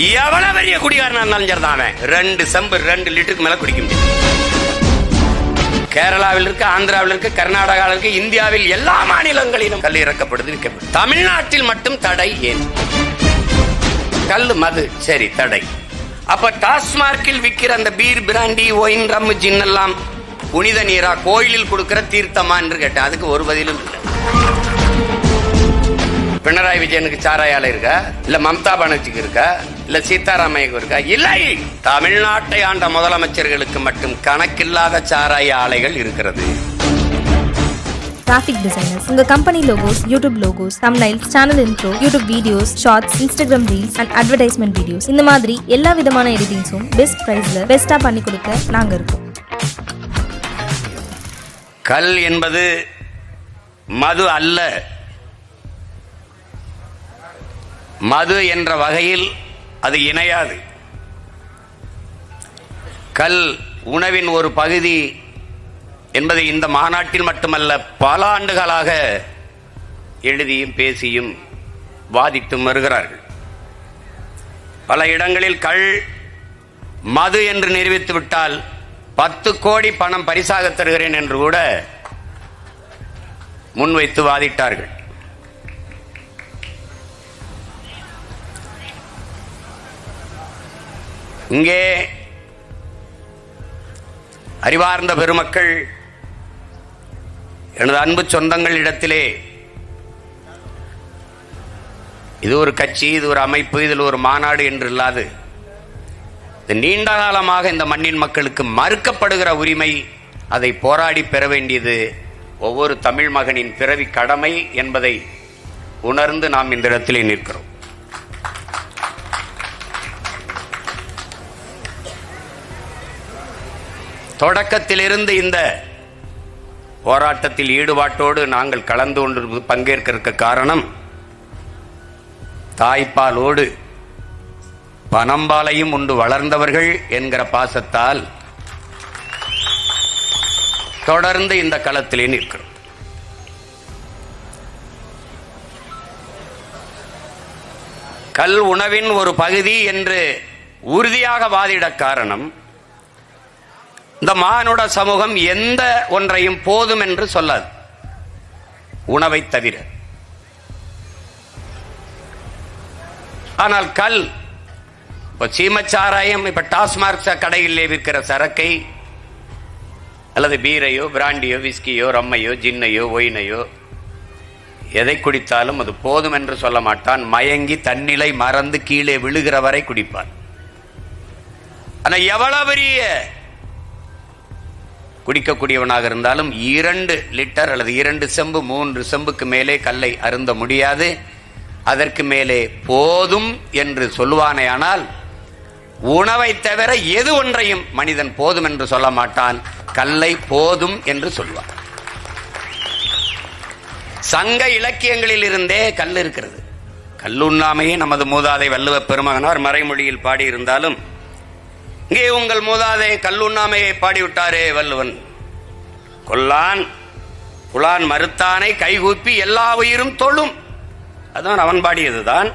எவ்வளவு பெரிய குடிகாரனா இருந்தாலும் சரிதான், 2 செம்பு 2 லிட்டருக்கு மேல குடிக்க முடியும். கேரளாவில் இருக்கு, ஆந்திராவில் இருக்கு, கர்நாடகாவில் இருக்கு, இந்தியாவில் எல்லா மாநிலங்களிலும் கல் இறக்கப்படுது, விற்கப்படுது. தமிழ்நாட்டில் மட்டும் தடை ஏன்? கல் மது சரி தடை. அப்ப டாஸ்மார்க்கில் விற்கிற அந்த பீர், பிராண்டி, ஒயின், ரம், ஜின் எல்லாம் புனித நீரா, கோயிலில் கொடுக்கிற தீர்த்தமா என்று கேட்டேன். அதுக்கு ஒரு பதிலும் இல்லை. பினராயி விஜயனுக்கு சாராய ஆலை இருக்கா? இல்ல மம்தா பானர்ஜிக்கு இருக்கா? இல்ல சீதாராமையாக்கு இருக்கா? இல்லை. தமிழ்நாட்டை ஆண்ட முதலமைச்சர்களுக்கு மட்டும் கணக்கில்லாத சாராய ஆலைகள் இருக்கிறது. கிராஃபிக் டிசைனர்ஸ், உங்க company logos, YouTube logos, thumbnails, channel intro, YouTube videos, shorts, Instagram reels and advertisement videos, இந்த மாதிரி எல்லா விதமான எடிட்டிங்ஸும் பெஸ்ட் பிரைஸ்ல பெஸ்டா பண்ணி கொடுக்க நாங்க இருக்கோம். கல் என்பது மது அல்ல. மது என்ற வகையில் அது இணையாது. கல் உணவின் ஒரு பகுதி என்பதை இந்த மாநாட்டில் மட்டுமல்ல, பல ஆண்டுகளாக எழுதியும் பேசியும் வாதிட்டும் வருகிறார்கள். பல இடங்களில் கல் மது என்று நிரூபித்து விட்டால் 10 கோடி பணம் பரிசாக தருகிறேன் என்று கூட முன்வைத்து வாதிட்டார்கள். இங்கே அறிவார்ந்த பெருமக்கள், எனது அன்பு சொந்தங்கள் இடத்திலே இது ஒரு கட்சி, இது ஒரு அமைப்பு, இதில் ஒரு மாநாடு என்று இல்லாது, நீண்ட காலமாக இந்த மண்ணின் மக்களுக்கு மறுக்கப்படுகிற உரிமை, அதை போராடி பெற வேண்டியது ஒவ்வொரு தமிழ் மகனின் பிறவி கடமை என்பதை உணர்ந்து நாம் இந்த இடத்திலே நிற்கிறோம். தொடக்கத்திலிருந்து இந்த போராட்டத்தில் ஈடுபாட்டோடு நாங்கள் கலந்து கொண்டு பங்கேற்க காரணம், தாய்ப்பாலோடு பனம்பாலையும் உண்டு வளர்ந்தவர்கள் என்கிற பாசத்தால் தொடர்ந்து இந்த களத்திலே நிற்கிறோம். கல் உணவின் ஒரு பகுதி என்று உறுதியாக வாதிட காரணம், இந்த மானுட சமூகம் எந்த ஒன்றையும் போதும் என்று சொல்லாது, உணவை தவிர. ஆனால் கல், இப்போ சீமச்சாராயம், இப்ப டாஸ்மார்க் கடையிலே விற்கிற சரக்கை அல்லது பீரையோ, பிராண்டியோ, விஸ்கியோ, ரம்மையோ, ஜின்னையோ, ஒயினையோ எதை குடித்தாலும் அது போதும் என்று சொல்ல மாட்டான். மயங்கி தன்னிலை மறந்து கீழே விழுகிற வரை குடிப்பான். ஆனா எவ்வளவு பெரிய குடிக்கக்கூடியவனாக இருந்தாலும் 2 லிட்டர் அல்லது 2 செம்பு 3 செம்புக்கு மேலே கல்லை அருந்த முடியாது. அதற்கு மேலே போதும் என்று சொல்லுவானேயானால், உணவை தவிர எது ஒன்றையும் மனிதன் போதும் என்று சொல்ல மாட்டான், கல்லை போதும் என்று சொல்வான். சங்க இலக்கியங்களில் இருந்தே கல் இருக்கிறது. கல்லுண்ணாமையே நமது மூதாதை வள்ளுவ பெருமகனார் மறைமொழியில் பாடியிருந்தாலும், இங்கே உங்கள் மூதாதை கல்லுண்ணாமையை பாடிவிட்டாரே வள்ளுவன். கொல்லான் புலான் மறுத்தானை கைகூப்பி எல்லா உயிரும் தொழும், அதான் அவன் பாடியதுதான்.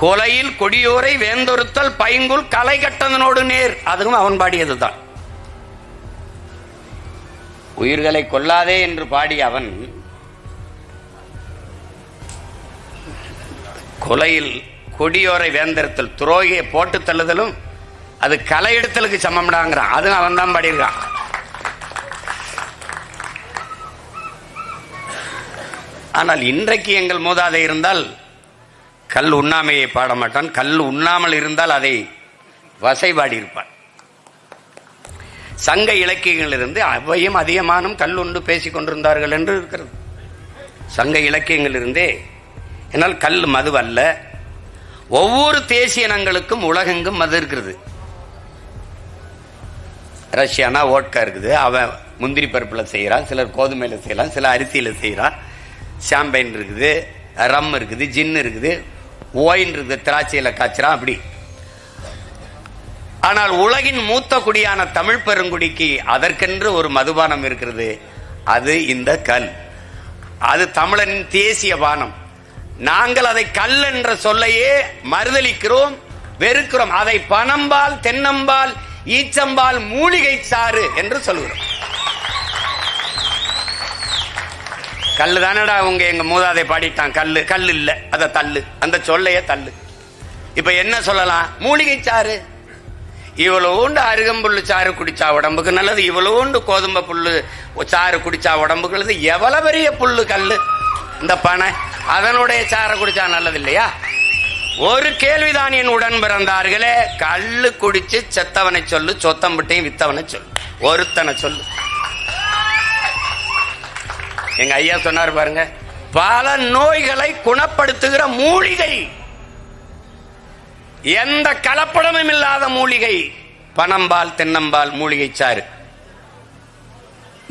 கொலையில் கொடியோரை வேந்தொருத்தல் பைங்குல் கலை கட்டதனோடு நேர், அதுவும் அவன் பாடியதுதான். உயிர்களை கொல்லாதே என்று பாடிய அவன் கொலையில் கொடியோரை வேந்தெடுத்தல், துரோகியை போட்டு தள்ளுதலும் அது களை எடுத்தலுக்கு சமம்டாங்கிறான். அதுவும் அவன் தான் பாடியிருக்கான். ஆனால் இன்றைக்கு எங்கள் மூதாதை இருந்தால் கல் உண்ணாமையை பாட மாட்டான், கல் உண்ணாமல் இருந்தால் அதை வசை பாடியிருப்பான். சங்க இலக்கியங்களிலிருந்து அவையும் அதிகமானும் கல் உண்டு பேசிக் கொண்டிருந்தார்கள் என்று இருக்கிறது. சங்க இலக்கியங்களிலிருந்தே. என்னால் கல் மது அல்ல. ஒவ்வொரு தேசிய இனங்களுக்கும் உலகெங்கும் மது இருக்கிறது. ரஷ்யானா ஓட்கா இருக்குது, அவன் முந்திரி பருப்பில் செய்கிறான், சிலர் கோதுமையில் செய்யலாம், சில அரிசியில் செய்கிறான். ஷாம்பைன் இருக்குது, ரம் இருக்குது, ஜின் இருக்குது, ஒயின் இருக்குது, திராட்சையில் காய்ச்சறான், அப்படி. ஆனால் உலகின் மூத்த குடியான தமிழ் பெருங்குடிக்கு அதற்கென்று ஒரு மதுபானம் இருக்கிறது. அது இந்த கல். அது தமிழனின் தேசிய பானம். நாங்கள் அதை கல் என்ற சொல்லையே மறுதலிக்கிறோம், வெறுக்கிறோம். அதை பனம்பால், தென்னம்பால், ஈச்சம்பால், மூலிகை சாறு என்று சொல்கிறோம். கல்லு தானடா உங்க எங்க மூதாதை பாடிட்டான். கல்லு கல்லு இல்ல, அத தள்ளு, அந்த சொல்லையே தள்ளு. இப்ப என்ன சொல்லலாம்? மூலிகை சாறு. இவ்வளவுண்டு அருகம்புல்லு சாறு குடிச்சா உடம்புக்கு நல்லது, இவ்வளவுண்டு கோதுமை புல்லு சாறு குடிச்சா உடம்புக்கு நல்லது. எவ்வளவு பெரிய புல்லு கல்லு இந்த பனை, அதனுடைய சாறை குடிச்சா நல்லது இல்லையா? ஒரு கேள்விதான் என் உடன் பிறந்தார்களே, கல்லு குடிச்சு செத்தவனை சொல்லு, சொத்தம்பட்டையும் வித்தவனை சொல்லு, ஒருத்தனை சொல்லு. எங்க ஐயா சொன்னார் பாருங்க, பல நோய்களை குணப்படுத்துகிற மூலிகை, எந்த கலப்படமும் இல்லாத மூலிகை பனம்பால், தென்னம்பால், மூலிகை சாறு.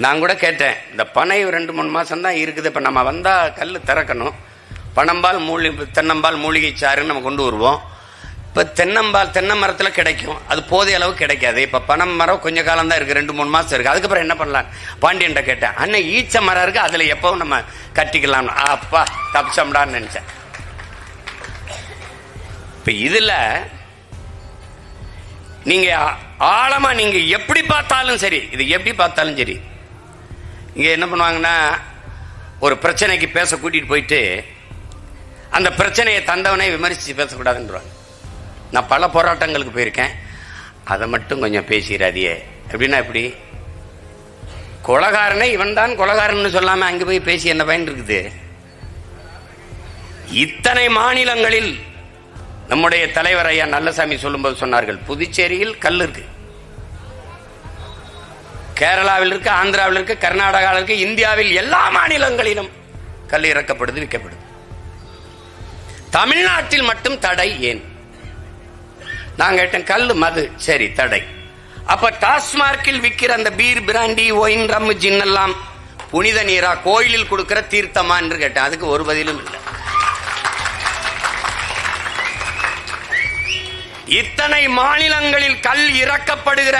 நான் கூட கேட்டேன், இந்த பனை 2-3 மாசம் தான் இருக்குது, இப்ப நம்ம வந்தா கல்லு திறக்கணும், பனம்பால், தென்னம்பால், மூலிகை சாறுன்னு நம்ம கொண்டு வருவோம். இப்ப தென்னம்பால் தென்னை மரத்துல கிடைக்கும், அது போதிய அளவு கிடைக்காது. இப்ப பனை மரம் கொஞ்ச காலம் தான் இருக்கு, 2-3 மாசம் இருக்கு. அதுக்கப்புறம் என்ன பண்ணலாம்? பாண்டியன்ட்ட கேட்டேன், அண்ணன் ஈச்ச மரம் இருக்கு, அதுல எப்பவும் நம்ம கட்டிக்கலாம். அப்பா தப்பிச்சம்டான்னு நினைச்சேன். இப்ப இதுல நீங்க ஆழமா நீங்க எப்படி பார்த்தாலும் சரி, இது எப்படி பார்த்தாலும் சரி, இங்க என்ன பண்ணுவாங்கன்னா, ஒரு பிரச்சனைக்கு பேச கூட்டிட்டு போயிட்டு அந்த பிரச்சனையை தந்தவனை விமர்சிச்சு பேசக்கூடாதுன்றாங்க. நான் பல போராட்டங்களுக்கு போயிருக்கேன், அதை மட்டும் கொஞ்சம் பேசிடாதியே அப்படின்னா எப்படி? கொலகாரனை இவன் தான் கொலகாரன் சொல்லாம அங்க போய் பேசி என்ன பயன் இருக்குது? இத்தனை மாநிலங்களில் நம்முடைய தலைவர் ஐயா நல்லசாமி சொல்லும்போது சொன்னார்கள், புதுச்சேரியில் கல் இருக்கு, கேரளாவில் இருக்கு, ஆந்திராவில் இருக்கு, கர்நாடகாவில் இருக்கு, இந்தியாவில் எல்லா மாநிலங்களிலும் கல் இறக்கப்படுது, விற்கப்படுது. தமிழ்நாட்டில் மட்டும் தடை ஏன்? நான் கேட்டேன், கல்லு மது சரி தடை, அப்ப டாஸ்மார்க்கில் விற்கிற அந்த பீர், பிராண்டி, ஒயின், ரம், ஜின் எல்லாம் புனித நீரா, கோயிலில் கொடுக்கிற தீர்த்தமா என்று கேட்டேன். அதுக்கு ஒரு பதிலும் இல்லை. இத்தனை மாநிலங்களில் கல் இறக்கப்படுகிற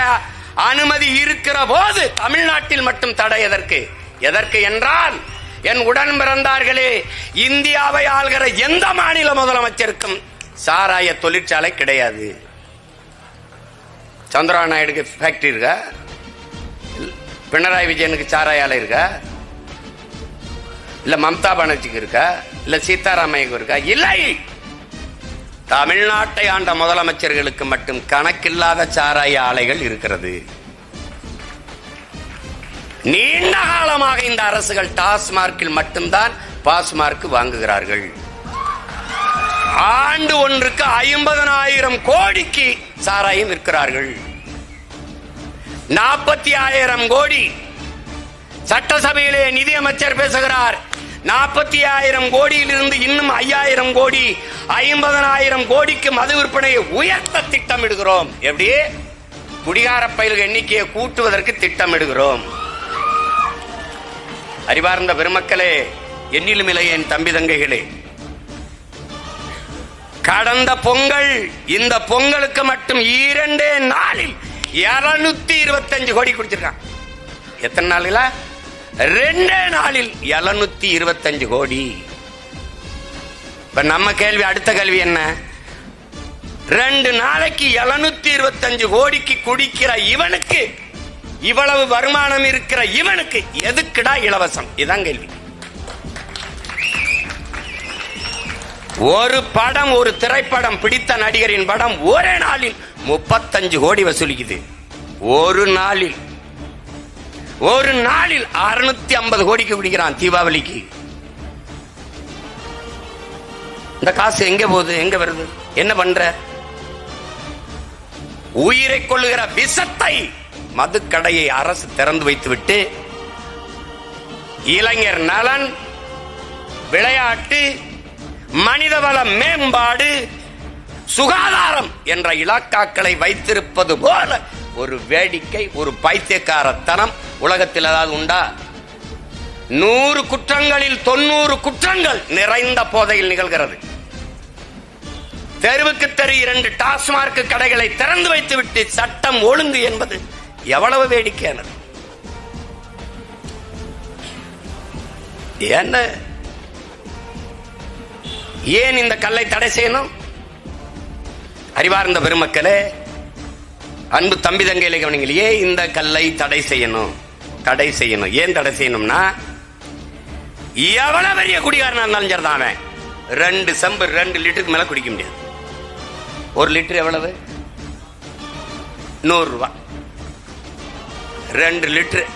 அனுமதி இருக்கிற போது தமிழ்நாட்டில் மட்டும் தடை எதற்கு? எதற்கு என்றால், என் உடன் பிறந்தார்களே, இந்தியாவை ஆள்கிற எந்த மாநில முதலமைச்சருக்கும் சாராய தொழிற்சாலை கிடையாது. சந்திரபாபு நாயுடுக்கு ஃபேக்டரி இருக்கா? பினராயி விஜயனுக்கு சாராய ஆலை இருக்கா? இல்ல மம்தா பானர்ஜிக்கு இருக்கா? இல்ல சீதாராமையாவுக்கு இருக்கா? இல்லை. தமிழ்நாட்டை ஆண்ட முதலமைச்சர்களுக்கு மட்டும் கணக்கில்லாத சாராய ஆலைகள் இருக்கிறது. நீண்ட காலமாக இந்த அரசுகள் டாஸ்மார்க்கில் மட்டும்தான் பாஸ்மார்க் வாங்குகிறார்கள். ஆண்டு ஒன்றுக்கு 50,000 கோடிக்கு சாராயம் விற்கிறார்கள். 40,000 கோடி. சட்டசபையிலே நிதியமைச்சர் பேசுகிறார், 40,000 கோடியிலிருந்து இன்னும் 5,000 கோடி, 50,000 கோடிக்கு மது விற்பனையை உயர்த்த திட்டமிடுகிறோம். எப்படி? குடிகார பயல்கள் எண்ணிக்கையை கூட்டுவதற்கு திட்டமிடுகிறோம். அறிவார்ந்த பெருமக்களே, எண்ணிலும் இல்லை என் தம்பி தங்கைகளே, கடந்த பொங்கல், இந்த பொங்கலுக்கு மட்டும் 2 நாளில் 725 கோடி குடிச்சிருக்கான். எத்தனை நாளில்? 2 நாளில் 725 கோடி. இப்ப நம்ம கேள்வி, அடுத்த கேள்வி என்ன? 2 நாளைக்கு 725 கோடிக்கு குடிக்கிற இவனுக்கு, இவ்வளவு வருமானம் இருக்கிற இவனுக்கு எதுக்குடா இலவசம்? இதான் கேள்வி. ஒரு படம், ஒரு திரைப்படம், பிடித்த நடிகரின் படம் ஒரே நாளில் 35 கோடி வசூலிக்குது. ஒரு நாளில் 650 கோடிக்கு குடிக்கிறான் தீபாவளிக்கு. இந்த காசு எங்க போகுது? எங்க வருது? என்ன பண்ற? உயிரை கொள்ளுகிற விஷத்தை மதுக்கடையை அரசு திறந்து வைத்துவிட்டு இளைஞர் நலன், விளையாட்டு, மனிதவள மேம்பாடு, சுகாதாரம் என்ற இலாக்காக்களை வைத்திருப்பது போல ஒரு வேடிக்கை, ஒரு பைத்தியக்காரத்தனம் உலகத்தில் ஏதாவது உண்டா? 100 குற்றங்களில் 90 குற்றங்கள் நிறைந்த போதையில் நிகழ்கிறது. தெருவுக்கு தெரு 2 டாஸ்மார்க் கடைகளை திறந்து வைத்துவிட்டு சட்டம் ஒழுங்கு என்பது எவ்வளவு வேடிக்கையானது! என்ன ஏன் இந்த கல்லை தடை செய்யணும்? அறிவார்ந்த பெருமக்களே, அன்பு தம்பி தங்கையில கவனிங்கள். ஏன் இந்த கல்லை தடை செய்யணும்? ஏன் தடை செய்யணும்னா, எவ்வளவு பெரிய குடிகாரனா இருந்தாலும் சரிதான், அவன் 2 செம்பு 2 லிட்டருக்கு மேல குடிக்க முடியாது. 1 லிட்டர் எவ்வளவு? 100 ரூபாய். 2 லிட்டர்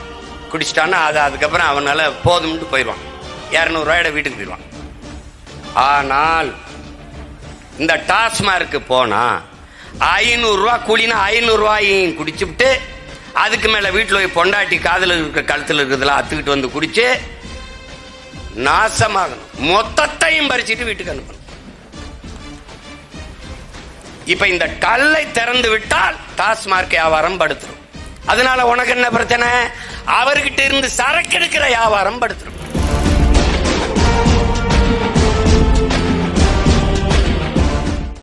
குடிச்சிட்டான்னா அதுக்கப்புறம் அவனால போதும்னு போயிடுவான். 200 ரூபாயோட வீட்டுக்கு போயிடுவான். ஆனால் இந்த டாஸ்மார்க்கு போனா 500 ரூபாய் கூலினா 500 ரூபாயும் குடிச்சுட்டு அதுக்கு மேல வீட்டில் போய் பொண்டாட்டி காதல இருக்கிற கழுத்துல இருக்கிறதுலாம் அத்துக்கிட்டு வந்து குடிச்சு நாசமாகணும். மொத்தத்தையும் பறிச்சுட்டு வீட்டுக்கு அனுப்பணும். இப்ப இந்த கல்லை திறந்து விட்டால் டாஸ்மார்க் வியாபாரம் படுத்துரும். அதனால உனக்கு என்ன பிரச்சனை? அவர்கிட்ட இருந்து சரக்கு எடுக்கிற வியாபாரம் படுத்துரும்.